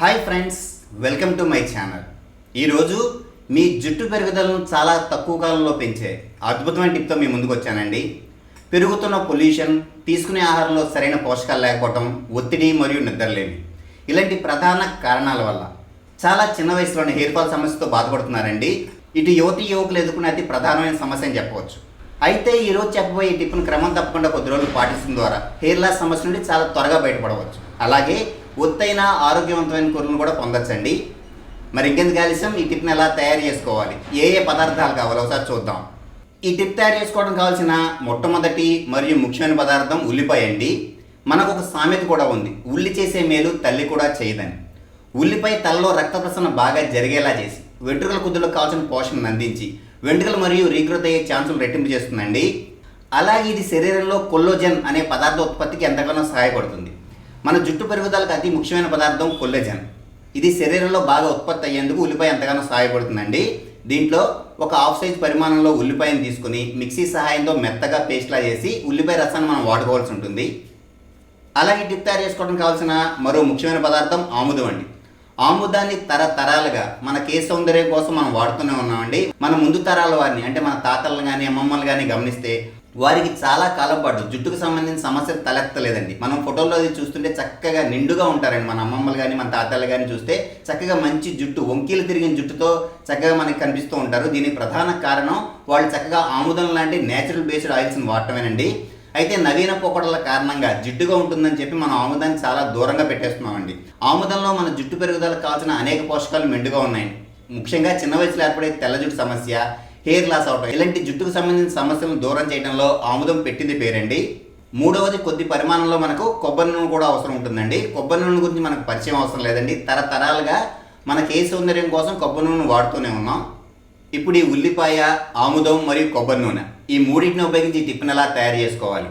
Hi friends, welcome to my channel. ఈరోజు మీ జుట్టు పెరుగుదలను చాలా తక్కువ కాలంలో పెంచే అద్భుతమైన టిప్తో మీ ముందుకు వచ్చానండి. పెరుగుతున్న పొల్యూషన్, తీసుకునే ఆహారంలో సరైన పోషకాలు లేకపోవటం, ఒత్తిడి మరియు నిద్రలేమి ఇలాంటి ప్రధాన కారణాల వల్ల చాలా చిన్న వయసులోనే హెయిర్ ఫాల్ సమస్యతో బాధపడుతున్నారండి. ఇటు యువతి యువకులు ఎదుర్కొనే అతి ప్రధానమైన సమస్య అని చెప్పవచ్చు. అయితే ఈరోజు చెప్పబోయే ఈ టిప్ను క్రమం తప్పకుండా కొద్ది రోజులు పాటించడం ద్వారా హెయిర్ లాస్ సమస్య నుండి చాలా త్వరగా బయటపడవచ్చు. అలాగే ఒత్తైన ఆరోగ్యవంతమైన కూరలను కూడా పొందొచ్చండి. మరి ఇంకెందుకు ఆలస్యం, ఈ టిప్ని ఎలా తయారు చేసుకోవాలి, ఏ పదార్థాలు కావాలో ఒకసారి చూద్దాం. ఈ టిప్ తయారు చేసుకోవడం కావాల్సిన మొట్టమొదటి మరియు ముఖ్యమైన పదార్థం ఉల్లిపాయ అండి. మనకు ఒక సామెత కూడా ఉంది, ఉల్లి చేసే మేలు తల్లి కూడా చేయదని. ఉల్లిపాయ తలలో రక్త ప్రసరణ బాగా జరిగేలా చేసి వెంట్రుకల కుదులకు కావాల్సిన పోషణను అందించి వెంట్రుకలు మరియు రీగ్రోత్ అయ్యే ఛాన్సులు రెట్టింపు చేస్తుందండి. అలాగే ఇది శరీరంలో కొల్లాజెన్ అనే పదార్థ ఉత్పత్తికి ఎంతగానో సహాయపడుతుంది. మన జుట్టు పెరుగుదలకు అతి ముఖ్యమైన పదార్థం కొల్లాజెన్. ఇది శరీరంలో బాగా ఉత్పత్తి అయ్యేందుకు ఉల్లిపాయ ఎంతగానో సహాయపడుతుందండి. దీంట్లో ఒక హాఫ్ సైజ్ పరిమాణంలో ఉల్లిపాయను తీసుకుని మిక్సీ సహాయంతో మెత్తగా పేస్ట్లా చేసి ఉల్లిపాయ రసాన్ని మనం వాడుకోవాల్సి ఉంటుంది. అలాగే టిప్ తయారు చేసుకోవడానికి కావాల్సిన మరో ముఖ్యమైన పదార్థం ఆముదం అండి. ఆముదాన్ని తరతరాలుగా మన కేశ సౌందర్యం కోసం మనం వాడుతూనే ఉన్నామండి. మన ముందు తరాల వారిని, అంటే మన తాతలను కానీ అమ్మమ్మలు కానీ గమనిస్తే వారికి చాలా కాలం పాటు జుట్టుకు సంబంధించిన సమస్యలు తలెత్తలేదండి. మనం ఫోటోల్లో అది చూస్తుంటే చక్కగా నిండుగా ఉంటారండి. మన అమ్మమ్మలు కానీ మన తాతలు కానీ చూస్తే చక్కగా మంచి జుట్టు, వంకీలు తిరిగిన జుట్టుతో చక్కగా మనకి కనిపిస్తూ ఉంటారు. దీనికి ప్రధాన కారణం వాళ్ళు చక్కగా ఆముదం లాంటి నేచురల్ బేస్డ్ ఆయిల్స్ని వాడటమేనండి. అయితే నవీన పోకడల కారణంగా జిడ్డుగా ఉంటుందని చెప్పి మనం ఆముదాన్ని చాలా దూరంగా పెట్టేస్తున్నామండి. ఆముదంలో మన జుట్టు పెరుగుదలకు కావాల్సిన అనేక పోషకాలు మెండుగా ఉన్నాయండి. ముఖ్యంగా చిన్న వయసులో ఏర్పడే తెల్ల జుట్టు సమస్య, హెయిర్ లాస్ అవటం ఇలాంటి జుట్టుకు సంబంధించిన సమస్యలను దూరం చేయడంలో ఆముదం పెట్టింది పేరండి. మూడవది, కొద్ది పరిమాణంలో మనకు కొబ్బరి నూనె కూడా అవసరం ఉంటుందండి. కొబ్బరి నూనె గురించి మనకు పరిచయం అవసరం లేదండి. తరతరాలుగా మన కేశ సౌందర్యం కోసం కొబ్బరి నూనె వాడుతూనే ఉన్నాం. ఇప్పుడు ఈ ఉల్లిపాయ, ఆముదం మరియు కొబ్బరి నూనె ఈ మూడింటిని ఉపయోగించి ఈ టిప్ని ఎలా తయారు చేసుకోవాలి,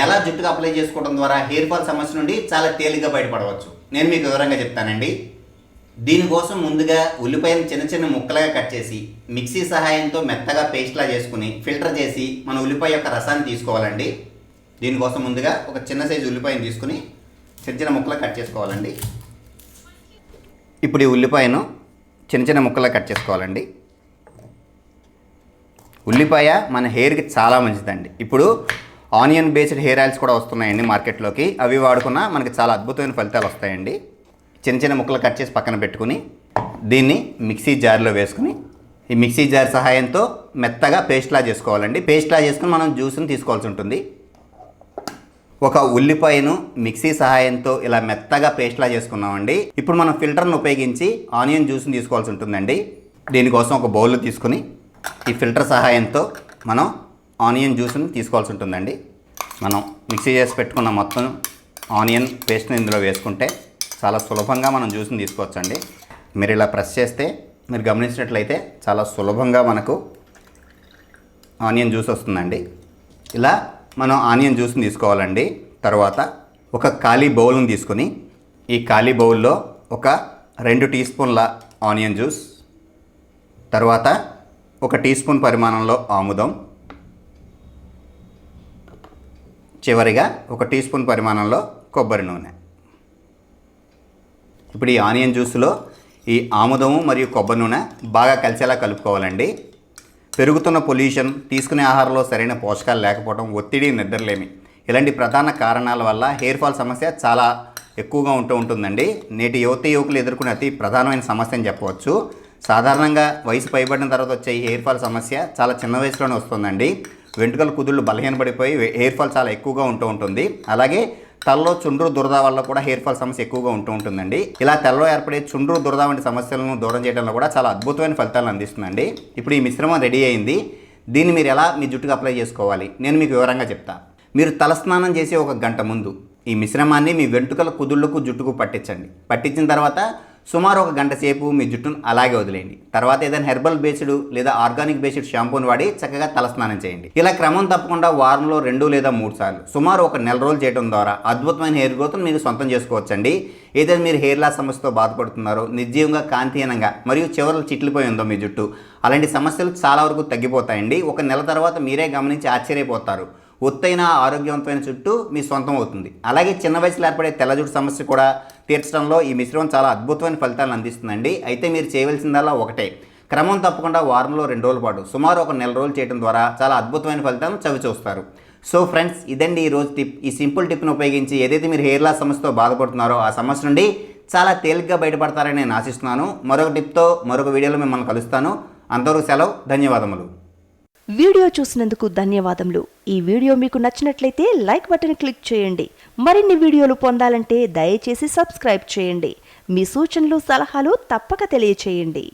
ఎలా జుట్టుకు అప్లై చేసుకోవడం ద్వారా హెయిర్ ఫాల్ సమస్య నుండి చాలా తేలిగ్గా బయటపడవచ్చు, నేను మీకు వివరంగా చెప్తానండి. దీనికోసం ముందుగా ఉల్లిపాయను చిన్న చిన్న ముక్కలుగా కట్ చేసి మిక్సీ సహాయంతో మెత్తగా పేస్ట్లా చేసుకుని ఫిల్టర్ చేసి మన ఉల్లిపాయ యొక్క రసాన్ని తీసుకోవాలండి. దీనికోసం ముందుగా ఒక చిన్న సైజు ఉల్లిపాయను తీసుకుని చిన్న చిన్న ముక్కలుగా కట్ చేసుకోవాలండి. ఇప్పుడు ఈ ఉల్లిపాయను చిన్న చిన్న ముక్కలుగా కట్ చేసుకోవాలండి. ఉల్లిపాయ మన హెయిర్కి చాలా మంచిదండి. ఇప్పుడు ఆనియన్ బేస్డ్ హెయిర్ ఆయిల్స్ కూడా వస్తున్నాయండి మార్కెట్లోకి. అవి వాడుకున్నా మనకి చాలా అద్భుతమైన ఫలితాలు వస్తాయండి. చిన్న చిన్న ముక్కలు కట్ చేసి పక్కన పెట్టుకుని దీన్ని మిక్సీ జార్లో వేసుకుని ఈ మిక్సీ జార్ సహాయంతో మెత్తగా పేస్ట్లా చేసుకోవాలండి. పేస్ట్లా చేసుకుని మనం జ్యూస్ని తీసుకోవాల్సి ఉంటుంది. ఒక ఉల్లిపాయను మిక్సీ సహాయంతో ఇలా మెత్తగా పేస్ట్లా చేసుకున్నామండి. ఇప్పుడు మనం ఫిల్టర్ను ఉపయోగించి ఆనియన్ జ్యూస్ని తీసుకోవాల్సి ఉంటుందండి. దీనికోసం ఒక బౌల్ తీసుకుని ఈ ఫిల్టర్ సహాయంతో మనం ఆనియన్ జ్యూస్ని తీసుకోవాల్సి ఉంటుందండి. మనం మిక్సీ చేసి పెట్టుకున్న మొత్తం ఆనియన్ పేస్ట్ని ఇందులో వేసుకుంటే చాలా సులభంగా మనం జ్యూస్ని తీసుకోవచ్చండి. మీరు ఇలా ప్రెస్ చేస్తే మీరు గమనించినట్లయితే చాలా సులభంగా మనకు ఆనియన్ జ్యూస్ వస్తుందండి. ఇలా మనం ఆనియన్ జ్యూస్ని తీసుకోవాలండి. తర్వాత ఒక ఖాళీ బౌల్ని తీసుకుని ఈ ఖాళీ బౌల్లో ఒక 2 టీ స్పూన్ల ఆనియన్ జ్యూస్, తర్వాత 1 టీ స్పూన్ పరిమాణంలో ఆముదం, చివరిగా 1 టీ స్పూన్ పరిమాణంలో కొబ్బరి నూనె. ఇప్పుడు ఈ ఆనియన్ జ్యూస్లో ఈ ఆముదము మరియు కొబ్బరి నూనె బాగా కలిసేలా కలుపుకోవాలండి. పెరుగుతున్న పొల్యూషన్, తీసుకునే ఆహారంలో సరైన పోషకాలు లేకపోవడం, ఒత్తిడి, నిద్రలేమి ఇలాంటి ప్రధాన కారణాల వల్ల హెయిర్ ఫాల్ సమస్య చాలా ఎక్కువగా ఉంటుందండి. నేటి యువతి యువకులు ఎదుర్కొనే అతి ప్రధానమైన సమస్య అని చెప్పవచ్చు. సాధారణంగా వయసు పైబడిన తర్వాత వచ్చే ఈ హెయిర్ ఫాల్ సమస్య చాలా చిన్న వయసులోనే వస్తుందండి. వెంట్రుకల కుదుళ్ళు బలహీనపడిపోయి హెయిర్ ఫాల్ చాలా ఎక్కువగా ఉంటుంది. అలాగే తలలో చుండ్రు, దురద వల్ల కూడా హెయిర్ ఫాల్ సమస్య ఎక్కువగా ఉంటుందండి. ఇలా తలలో ఏర్పడే చుండ్రు, దురద వంటి సమస్యలను దూరం చేయడంలో కూడా చాలా అద్భుతమైన ఫలితాలను అందిస్తుందండి. ఇప్పుడు ఈ మిశ్రమం రెడీ అయింది. దీన్ని మీరు ఎలా మీ జుట్టుకు అప్లై చేసుకోవాలి నేను మీకు వివరంగా చెప్తాను. మీరు తలస్నానం చేసే 1 గంట ముందు ఈ మిశ్రమాన్ని మీ వెంట్రుకల కుదుళ్లకు, జుట్టుకు పట్టించండి. పట్టించిన తర్వాత సుమారు 1 గంట సేపు మీ జుట్టును అలాగే వదిలేయండి. తర్వాత ఏదైనా హెర్బల్ బేస్డ్ లేదా ఆర్గానిక్ బేస్డ్ షాంపూని వాడి చక్కగా తలస్నానం చేయండి. ఇలా క్రమం తప్పకుండా వారంలో 2 లేదా 3 సార్లు సుమారు 1 నెల రోజులు చేయడం ద్వారా అద్భుతమైన హెయిర్ గ్రోత్ను మీరు సొంతం చేసుకోవచ్చండి. ఏదైతే మీరు హెయిర్ లాస్ సమస్యతో బాధపడుతున్నారో, నిర్జీవంగా, కాంతిహీనంగా మరియు చివరలు చిట్లిపోయి ఉందో మీ జుట్టు, అలాంటి సమస్యలు చాలా వరకు తగ్గిపోతాయండి. 1 నెల తర్వాత మీరే గమనించి ఆశ్చర్యపోతారు. ఒత్తైన ఆరోగ్యవంతమైన జుట్టు మీ సొంతం అవుతుంది. అలాగే చిన్న వయసులో ఏర్పడే తెల్ల జుట్టు సమస్య కూడా తీర్చడంలో ఈ మిశ్రమం చాలా అద్భుతమైన ఫలితాలను అందిస్తుందండి. అయితే మీరు చేయవలసిందల్లా ఒకటే, క్రమం తప్పకుండా వారంలో 2 రోజుల పాటు సుమారు ఒక నెల రోజులు చేయడం ద్వారా చాలా అద్భుతమైన ఫలితాలను చవిచూస్తారు. సో ఫ్రెండ్స్, ఇదండి ఈరోజు టిప్. ఈ సింపుల్ టిప్ను ఉపయోగించి ఏదైతే మీరు హెయిర్ లాస్ సమస్యతో బాధపడుతున్నారో ఆ సమస్య నుండి చాలా తేలిగ్గా బయటపడతారని నేను ఆశిస్తున్నాను. మరొక టిప్తో మరొక వీడియోలో మిమ్మల్ని కలుస్తాను. అంతవరకు సెలవు. ధన్యవాదములు. వీడియో చూసినందుకు ధన్యవాదములు. ఈ వీడియో మీకు నచ్చినట్లయితే లైక్ బటన్ క్లిక్ చేయండి. మరిన్ని వీడియోలు పొందాలంటే దయచేసి సబ్స్క్రైబ్ చేయండి. మీ సూచనలు సలహాలు తప్పక తెలియచేయండి.